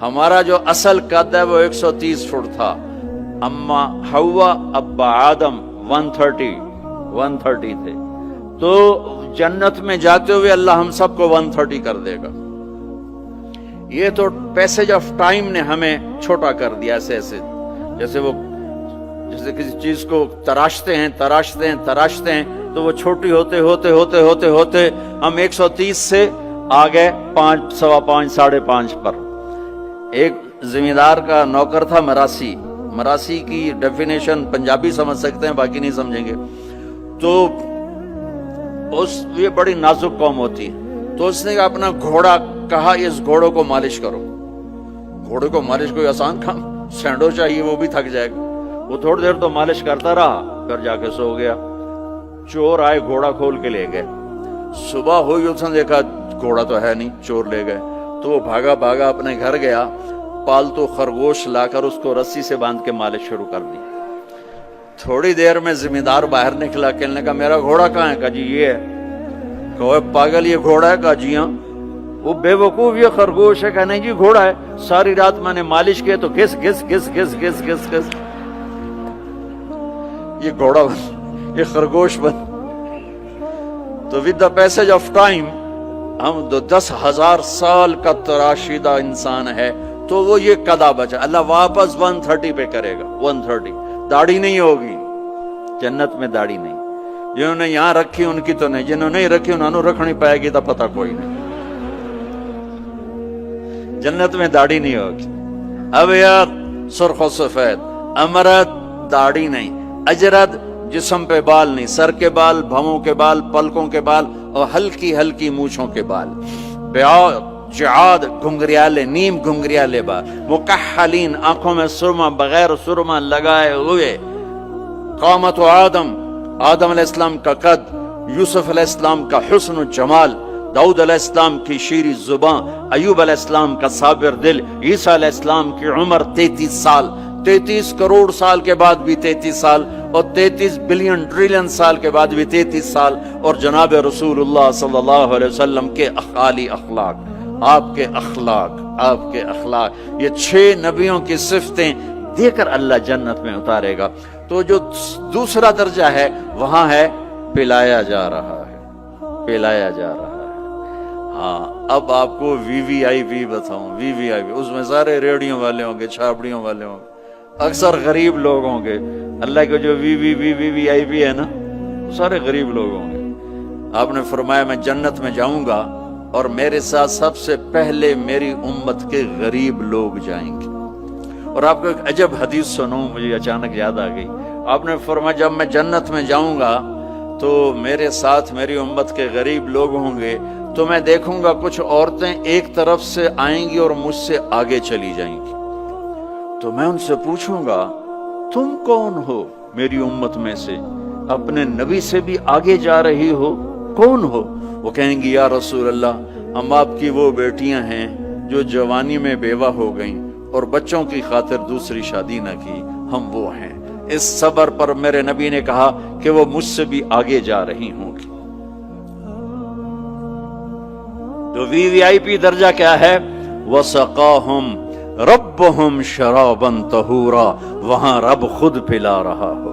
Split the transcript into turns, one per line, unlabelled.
ہمارا جو اصل قد ہے وہ 130 فٹ تھا، اما حوا ابا آدم 130 تھے، تو جنت میں جاتے ہوئے اللہ ہم سب کو 130 کر دے گا۔ یہ تو پیسج آف ٹائم نے ہمیں چھوٹا کر دیا، ایسے جیسے کسی چیز کو تراشتے ہیں تو وہ چھوٹی ہوتے ہم 130 سے آگئے 5، 5.25، 5.5 پر۔ ایک زمیندار کا نوکر تھا مراسی کی ڈیفینیشن پنجابی سمجھ سکتے ہیں، باقی نہیں سمجھیں گے۔ تو یہ بڑی نازک قوم ہوتی ہے، تو اس نے اپنا گھوڑا کہا اس گھوڑوں کو مالش کرو۔ گھوڑے کو مالش کوئی آسان کام، سینڈو چاہیے، وہ بھی تھک جائے گا۔ وہ تھوڑی دیر تو مالش کرتا رہا، پھر جا کے سو گیا۔ چور آئے، گھوڑا کھول کے لے گئے۔ صبح ہوئی، اس نے دیکھا گھوڑا تو ہے نہیں، چور لے گئے۔ تو وہ بھاگا اپنے گھر گیا، پالتو خرگوش لا کر اس کو رسی سے باندھ کے مالش شروع کر دی۔ تھوڑی دیر میں زمیندار باہر نکلا، کہنے کا میرا گھوڑا کہاں ہے؟ کہا جی یہ ہے۔ کہا پاگل یہ گھوڑا ہے؟ کہا جی ہاں۔ وہ بے وقوف یہ خرگوش ہے؟ کہا نہیں جی گھوڑا ہے، ساری رات میں نے مالش کیے تو گھس یہ گھوڑا بن، یہ خرگوش بن۔ تو with the passage of time ہم 10,000 سال کا تراشیدہ انسان ہے، تو وہ یہ قدا بچا، اللہ واپس 130 پہ کرے گا۔ 130 داڑھی نہیں ہوگی جنت میں، داڑھی نہیں۔ جنہوں نے یہاں رکھی ان کی تو نہیں، جنہوں نے نہیں رکھی انہوں نے رکھنی پائے گی، تو پتہ کوئی نہیں۔ جنت میں داڑھی نہیں ہوگی۔ اب یار سرخ و سفید، امرد داڑھی نہیں، اجرد جسم پہ بال نہیں، سر کے بال، بھووں کے بال، پلکوں کے بال اور ہلکی مونچھوں کے بال، جعاد گھنگریالے، نیم گھنگریالے بال، مکحلین آنکھوں میں سرما، بغیر سرما لگائے ہوئے۔ قامت آدم علیہ السلام کا قد، یوسف علیہ السلام کا حسن و جمال، داؤد علیہ السلام کی شیریں زبان، ایوب علیہ السلام کا صابر دل، عیسیٰ علیہ السلام کی عمر 33 سال، 33 کروڑ سال کے بعد بھی 33 سال، اور 33 بلین ٹریلین سال کے بعد بھی 33 سال، اور جناب رسول اللہ صلی اللہ علیہ وسلم کے اعالی اخلاق، آپ کے اخلاق، یہ 6 نبیوں کی صفتیں دے کر اللہ جنت میں اتارے گا۔ تو جو دوسرا درجہ ہے وہاں ہے پلایا جا رہا ہے۔ ہاں اب آپ کو VVIP بتاؤں، VVIP اس میں سارے ریڑیوں والے ہوں گے، چھاپڑیوں والے ہوں گے، اکثر غریب لوگ ہوں گے۔ اللہ کے جو VVIP ہے نا، سارے غریب لوگ ہوں گے۔ آپ نے فرمایا میں جنت میں جاؤں گا اور میرے ساتھ سب سے پہلے میری امت کے غریب لوگ جائیں گے۔ اور آپ کو ایک عجب حدیث سنوں، مجھے اچانک یاد آ گئی۔ آپ نے فرمایا جب میں جنت میں جاؤں گا تو میرے ساتھ میری امت کے غریب لوگ ہوں گے، تو میں دیکھوں گا کچھ عورتیں ایک طرف سے آئیں گی اور مجھ سے آگے چلی جائیں گی۔ تو میں ان سے پوچھوں گا تم کون ہو میری امت میں سے، اپنے نبی سے بھی آگے جا رہی ہو، کون ہو؟ وہ کہیں گی یا رسول اللہ ہم آپ کی وہ بیٹیاں ہیں جو جوانی میں بیوہ ہو گئیں اور بچوں کی خاطر دوسری شادی نہ کی، ہم وہ ہیں۔ اس صبر پر میرے نبی نے کہا کہ وہ مجھ سے بھی آگے جا رہی ہوں گی۔ تو VVIP درجہ کیا ہے؟ وَسَقَاهُمْ رَبُّهُمْ شَرَابًا طَهُورًا، وہاں رب خود پلا رہا ہو۔